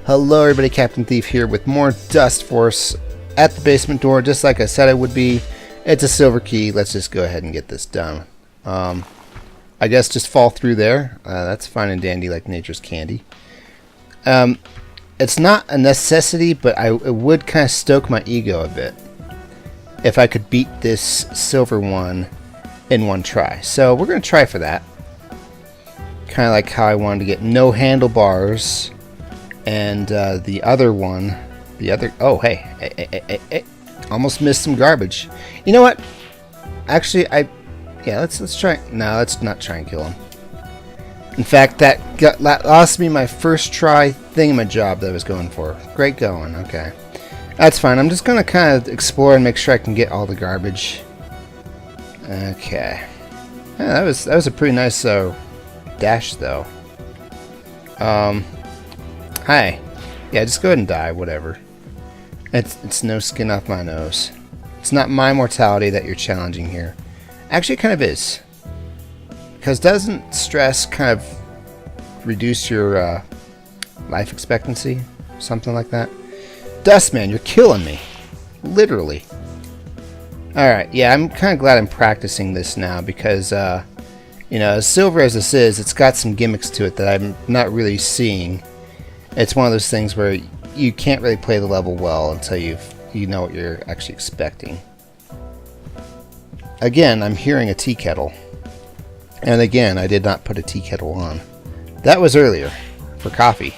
Hello everybody, Captain Thief here with more Dustforce at the basement door, just like I said I would be. It's a silver key. Let's just go ahead and get this done. I guess just fall through there. That's fine and dandy like nature's candy. It's not a necessity, but it would kind of stoke my ego a bit if I could beat this silver one in one try. So we're going to try for that. Kind of like how I wanted to get no handlebars. And the other one, oh hey, almost missed some garbage. You know what? Actually, let's try. No, let's not try and kill him. In fact, that lost me my first try thingamajob that I was going for. Great going. Okay, that's fine. I'm just gonna kind of explore and make sure I can get all the garbage. Okay, yeah, that was a pretty nice dash though. Hi. Yeah, just go ahead and die, whatever. It's no skin off my nose. It's not my mortality that you're challenging here. Actually, it kind of is. Because doesn't stress kind of reduce your life expectancy? Something like that? Dustman, you're killing me. Literally. Alright, yeah, I'm kind of glad I'm practicing this now because, you know, as silver as this is, it's got some gimmicks to it that I'm not really seeing. It's one of those things where you can't really play the level well until you know what you're actually expecting. Again, I'm hearing a tea kettle. And again, I did not put a tea kettle on. That was earlier, for coffee.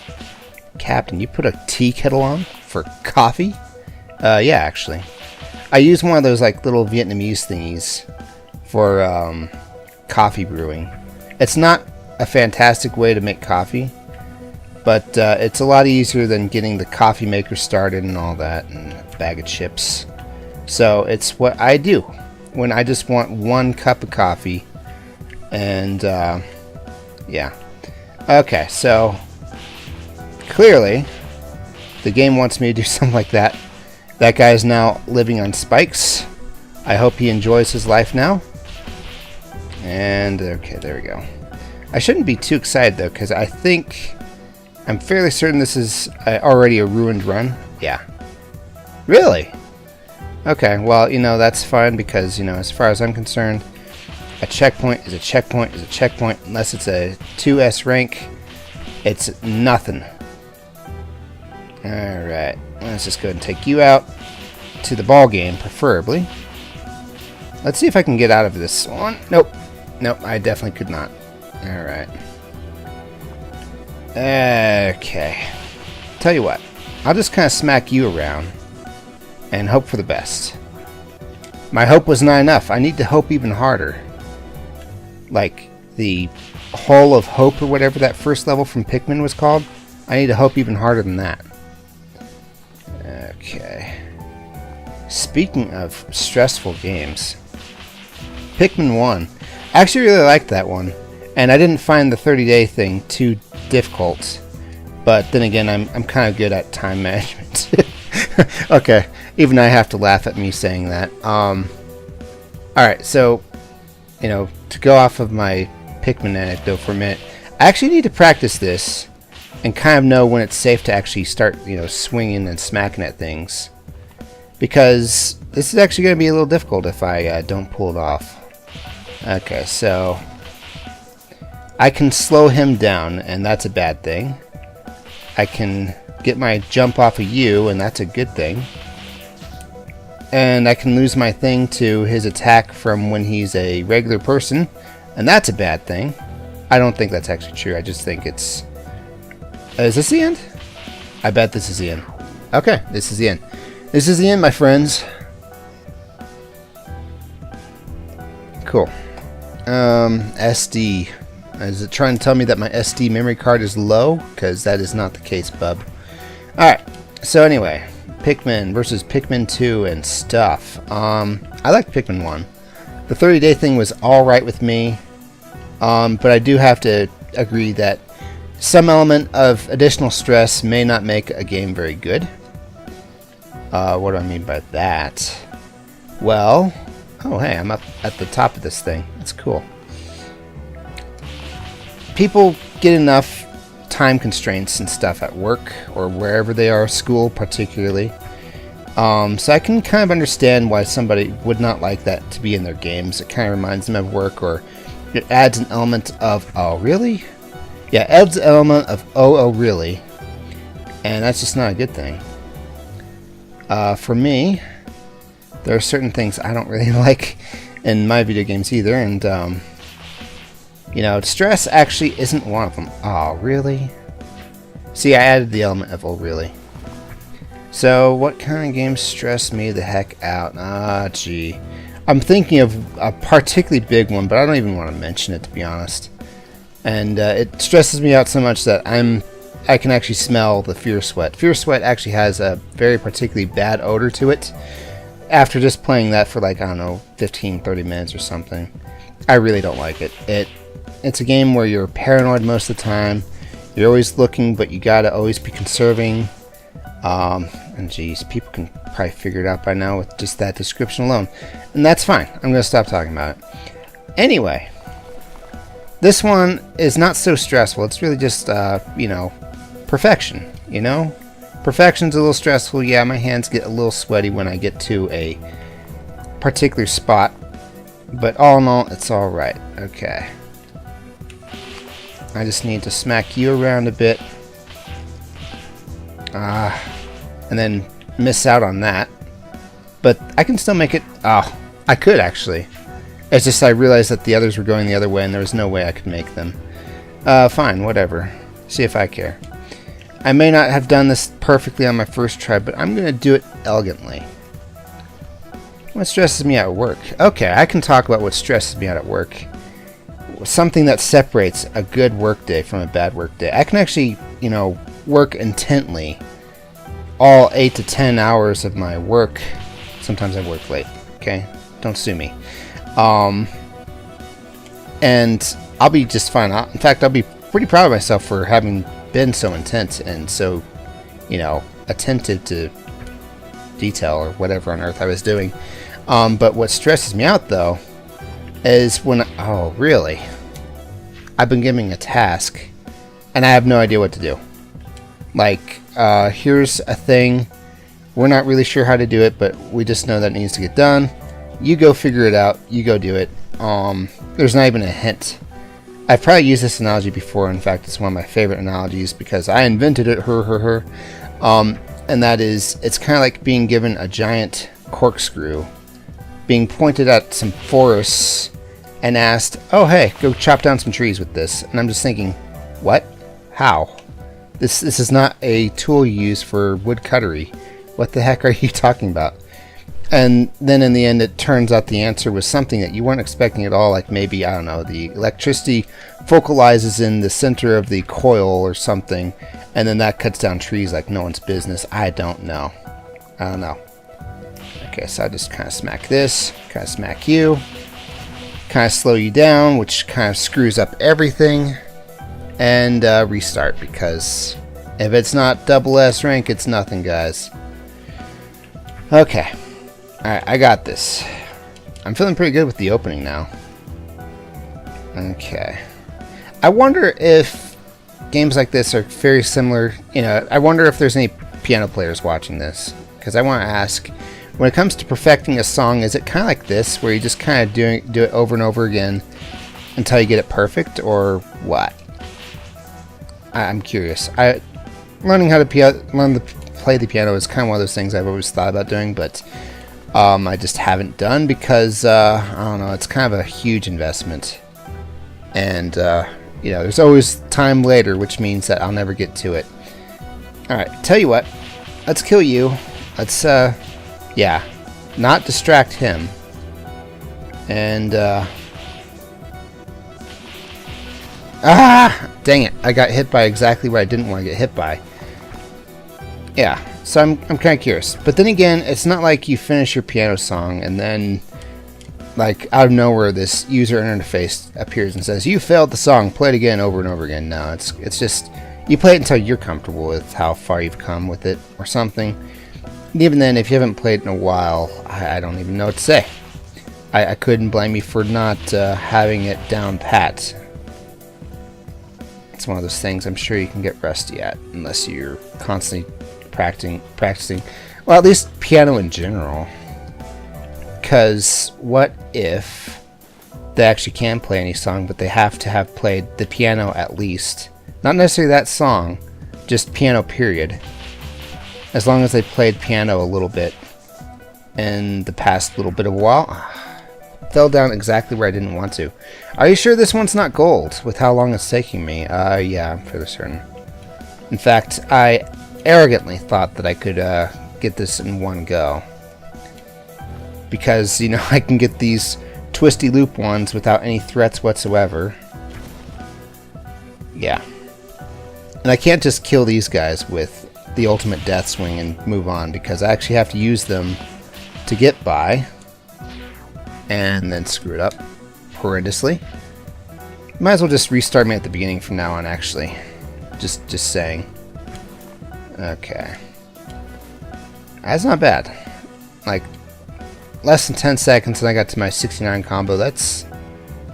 Captain, you put a tea kettle on for coffee? Yeah, actually. I use one of those like little Vietnamese thingies for coffee brewing. It's not a fantastic way to make coffee. But it's a lot easier than getting the coffee maker started and all that, and a bag of chips. So it's what I do when I just want one cup of coffee. And yeah. Okay, so clearly the game wants me to do something like that. That guy is now living on spikes. I hope he enjoys his life now. And okay, there we go. I shouldn't be too excited though, because I'm fairly certain this is already a ruined run. Yeah. Really? Okay, well, you know, that's fine because, you know, as far as I'm concerned, a checkpoint is a checkpoint is a checkpoint. Unless it's a 2S rank, it's nothing. Alright, let's just go ahead and take you out to the ball game, preferably. Let's see if I can get out of this one. Nope. Nope, I definitely could not. Alright. Okay. Tell you what, I'll just kind of smack you around and hope for the best. My hope was not enough. I need to hope even harder. Like the Hall of Hope or whatever that first level from Pikmin was called. I need to hope even harder than that. Okay. Speaking of stressful games, Pikmin 1. I actually really liked that one. And I didn't find the 30-day thing too difficult, but then again, I'm kind of good at time management. Okay, even I have to laugh at me saying that. Alright, so, you know, to go off of my Pikmin anecdote for a minute, I actually need to practice this and kind of know when it's safe to actually start, you know, swinging and smacking at things, because this is actually going to be a little difficult if I don't pull it off. Okay, so I can slow him down, and that's a bad thing. I can get my jump off of you, and that's a good thing. And I can lose my thing to his attack from when he's a regular person, and that's a bad thing. I don't think that's actually true. I just think it's... is this the end? I bet this is the end. Okay, this is the end. This is the end, my friends. Cool. SD... Is it trying to tell me that my SD memory card is low? Because that is not the case, bub. Alright, so anyway, Pikmin versus Pikmin 2 and stuff. I liked Pikmin 1. The 30-day thing was alright with me, but I do have to agree that some element of additional stress may not make a game very good. What do I mean by that? Well, oh hey, I'm up at the top of this thing. That's cool. People get enough time constraints and stuff at work or wherever they are, school particularly. So I can kind of understand why somebody would not like that to be in their games. It kind of reminds them of work, or it adds an element of, oh, really? Yeah, it adds an element of, oh, really? And that's just not a good thing. For me, there are certain things I don't really like in my video games either, and, you know, stress actually isn't one of them. Oh, really? See, I added the element of, oh, really? So, what kind of games stress me the heck out? Ah, gee. I'm thinking of a particularly big one, but I don't even want to mention it, to be honest. And it stresses me out so much that I can actually smell the Fear Sweat. Fear Sweat actually has a very particularly bad odor to it. After just playing that for like, I don't know, 15, 30 minutes or something, I really don't like it. It's a game where you're paranoid most of the time. You're always looking, but you gotta always be conserving. And geez, people can probably figure it out by now with just that description alone. And that's fine. I'm gonna stop talking about it. Anyway, this one is not so stressful. It's really just, you know, perfection, you know? Perfection's a little stressful. Yeah, my hands get a little sweaty when I get to a particular spot. But all in all, it's alright. Okay. I just need to smack you around a bit. And then miss out on that. But I can still make it. Oh, I could actually. It's just I realized that the others were going the other way and there was no way I could make them. Fine, whatever. See if I care. I may not have done this perfectly on my first try, but I'm going to do it elegantly. What stresses me out at work? Okay, I can talk about what stresses me out at work. Something that separates a good work day from a bad work day. I can actually, you know, work intently all 8 to 10 hours of my work. Sometimes I work late, okay? Don't sue me. And I'll be just fine. In fact, I'll be pretty proud of myself for having been so intense and so, you know, attentive to detail or whatever on earth I was doing. But what stresses me out, though, is when... Oh, really? I've been given a task, and I have no idea what to do. Like, here's a thing. We're not really sure how to do it, but we just know that it needs to get done. You go figure it out. You go do it. There's not even a hint. I've probably used this analogy before. In fact, it's one of my favorite analogies because I invented it. And that is, it's kind of like being given a giant corkscrew, being pointed at some forests, and asked, "Oh, hey, go chop down some trees with this." And I'm just thinking, what? How? This is not a tool you use for wood cuttery. What the heck are you talking about? And then in the end, it turns out the answer was something that you weren't expecting at all, like maybe, I don't know, the electricity focalizes in the center of the coil or something, and then that cuts down trees like no one's business. I don't know. I don't know. Okay, so I just kind of smack this, kind of smack you, kind of slow you down, which kind of screws up everything, and restart, because if it's not double S rank, it's nothing, guys. Okay. Alright, I got this. I'm feeling pretty good with the opening now. Okay. I wonder if games like this are very similar. You know, I wonder if there's any piano players watching this. Because I want to ask, when it comes to perfecting a song, is it kind of like this, where you just kind of do it over and over again until you get it perfect, or what? I'm curious. Learning how to play the piano is kind of one of those things I've always thought about doing, but I just haven't done because, I don't know, it's kind of a huge investment. And, you know, there's always time later, which means that I'll never get to it. Alright, tell you what, let's kill you. Let's, yeah, not distract him. And, dang it, I got hit by exactly what I didn't want to get hit by. Yeah. So I'm kind of curious. But then again, it's not like you finish your piano song and then, like, out of nowhere, this user interface appears and says, "You failed the song, play it again over and over again." No, it's just, you play it until you're comfortable with how far you've come with it or something. Even then, if you haven't played it in a while, I don't even know what to say. I couldn't blame you for not having it down pat. It's one of those things I'm sure you can get rusty at unless you're constantly practicing. Well, at least piano in general. Because what if they actually can play any song, but they have to have played the piano at least? Not necessarily that song, just piano period. As long as they played piano a little bit in the past little bit of a while. Fell down exactly where I didn't want to. Are you sure this one's not gold with how long it's taking me? Yeah, I'm fairly certain. In fact, I arrogantly thought that I could get this in one go. Because, you know, I can get these twisty loop ones without any threats whatsoever. Yeah. And I can't just kill these guys with the ultimate death swing and move on, because I actually have to use them to get by. And then screw it up horrendously. Might as well just restart me at the beginning from now on, actually. Just saying. Okay. That's not bad. Like, less than 10 seconds and I got to my 69 combo. That's...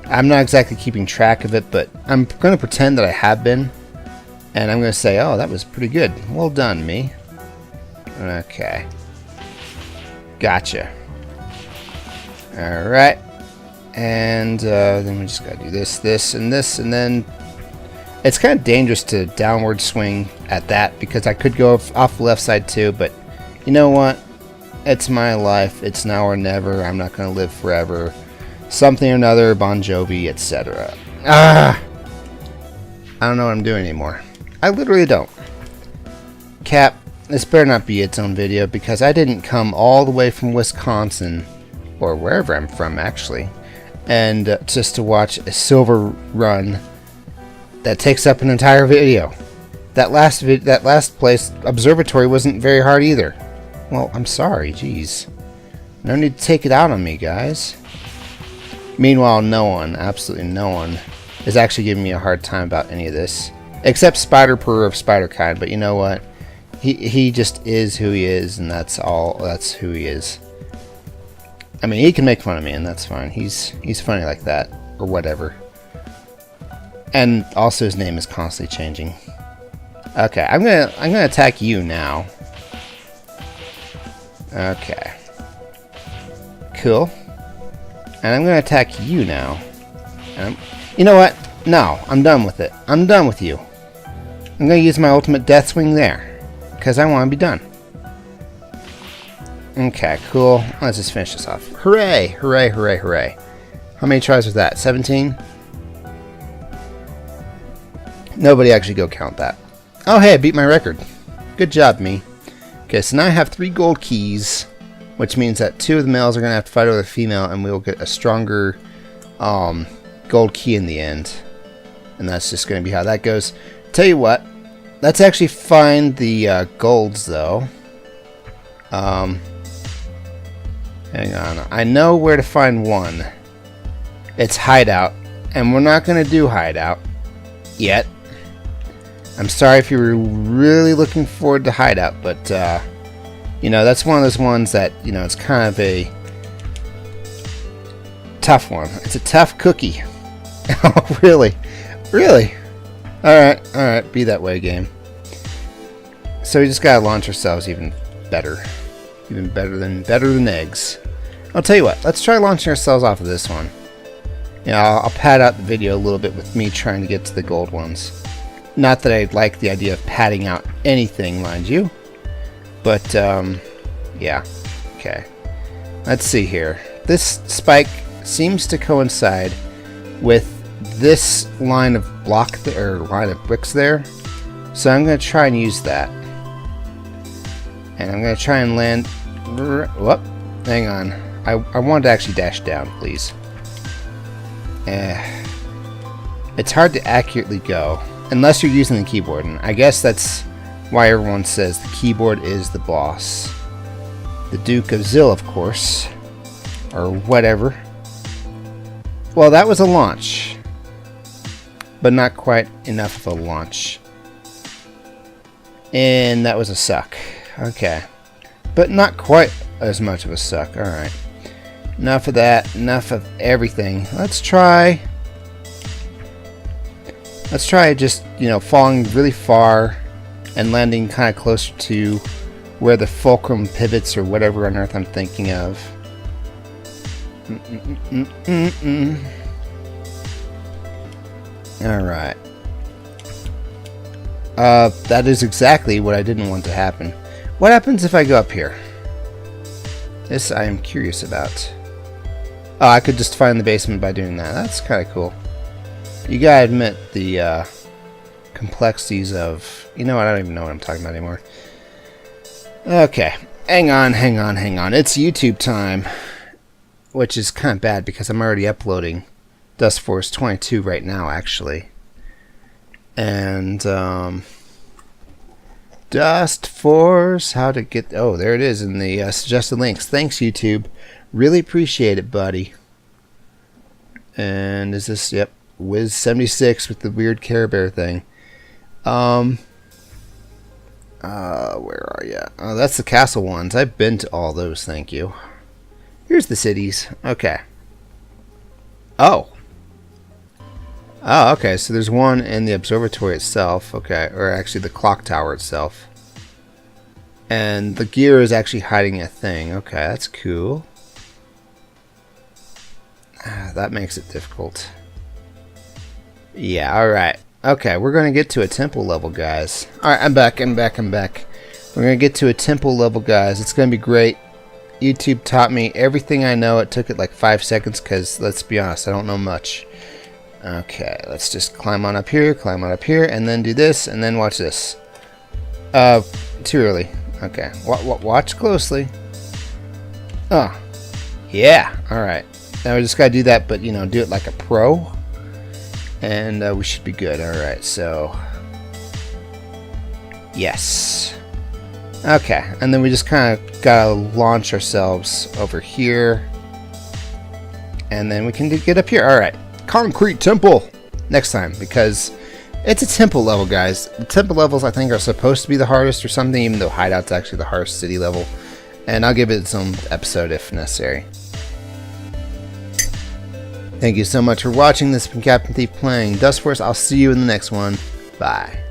I'm not exactly keeping track of it, but I'm going to pretend that I have been. And I'm going to say, oh, that was pretty good. Well done, me. Okay. Gotcha. Alright, and then we just gotta do this, and then it's kind of dangerous to downward swing at that, because I could go off the left side too, but you know what? It's my life. It's now or never. I'm not gonna live forever. Something or another, Bon Jovi, etc. I don't know what I'm doing anymore. I literally don't. Cap, this better not be its own video, because I didn't come all the way from Wisconsin, or wherever I'm from actually, and just to watch a silver run that takes up an entire video. That last place, observatory, wasn't very hard either. Well, I'm sorry, jeez. No need to take it out on me, guys. Meanwhile, no one, absolutely no one, is actually giving me a hard time about any of this, except Spider-Per of Spider-Kind. But you know what? He just is who he is, and that's all. That's who he is. I mean, he can make fun of me, and that's fine. He's funny like that, or whatever. And also, his name is constantly changing. Okay, I'm gonna attack you now. Okay, cool. And I'm gonna attack you now. And you know what? No, I'm done with it. I'm done with you. I'm gonna use my ultimate death swing there, because I want to be done. Okay, cool. Let's just finish this off. Hooray! Hooray, hooray, hooray. How many tries was that? 17? Nobody actually go count that. Oh, hey, I beat my record. Good job, me. Okay, so now I have 3 gold keys, which means that 2 of the males are going to have to fight over the female, and we'll get a stronger gold key in the end. And that's just going to be how that goes. Tell you what, let's actually find the golds, though. Hang on. I know where to find one. It's Hideout. And we're not going to do Hideout yet. I'm sorry if you were really looking forward to Hideout, but, you know, that's one of those ones that, you know, it's kind of a tough one. It's a tough cookie. Oh, really? Really? Alright, be that way, game. So we just gotta launch ourselves even better. Even better than eggs. I'll tell you what, let's try launching ourselves off of this one. You know, I'll pad out the video a little bit with me trying to get to the gold ones. Not that I like the idea of padding out anything, mind you. But, yeah. Okay. Let's see here. This spike seems to coincide with this line of line of bricks there. So I'm going to try and use that. And I'm going to try and land... Whoop. Hang on. I wanted to actually dash down, please. It's hard to accurately go. Unless you're using the keyboard. And I guess that's why everyone says the keyboard is the boss. The Duke of Zill, of course. Or whatever. Well, that was a launch. But not quite enough of a launch. And that was a suck. Okay. But not quite as much of a suck. Alright. Enough of that. Enough of everything. Let's try... Let's try just, you know, falling really far and landing kind of closer to where the fulcrum pivots or whatever on earth I'm thinking of. Alright. That is exactly what I didn't want to happen. What happens if I go up here? This I am curious about. Oh, I could just find the basement by doing that. That's kind of cool. You gotta admit the complexities of... You know what? I don't even know what I'm talking about anymore. Okay. Hang on. It's YouTube time. Which is kind of bad because I'm already uploading Dustforce 22 right now, actually. And, Dustforce, how to get... Oh, there it is in the suggested links. Thanks, YouTube. Really appreciate it, buddy. And is this... Yep. Wiz76 with the weird Care Bear thing. Where are you? Oh, that's the castle ones. I've been to all those, thank you. Here's the cities. Okay. Oh. Oh, okay. So there's one in the observatory itself. Okay. Or actually the clock tower itself. And the gear is actually hiding a thing. Okay, that's cool. That makes it difficult. Yeah, alright. Okay, we're going to get to a temple level, guys. Alright, I'm back. We're going to get to a temple level, guys. It's going to be great. YouTube taught me everything I know. It took it like 5 seconds because, let's be honest, I don't know much. Okay, let's just climb on up here, and then do this, and then watch this. Too early. Okay, watch closely. Oh, yeah, alright. Now we just gotta do that, but, you know, do it like a pro. And we should be good. Alright, so... Yes. Okay, and then we just kind of gotta launch ourselves over here. And then we can get up here. Alright, concrete temple next time, because it's a temple level, guys. The temple levels, I think, are supposed to be the hardest or something, even though Hideout's actually the hardest city level. And I'll give it its own episode if necessary. Thank you so much for watching. This has been Captain Thief playing Dustforce. I'll see you in the next one. Bye.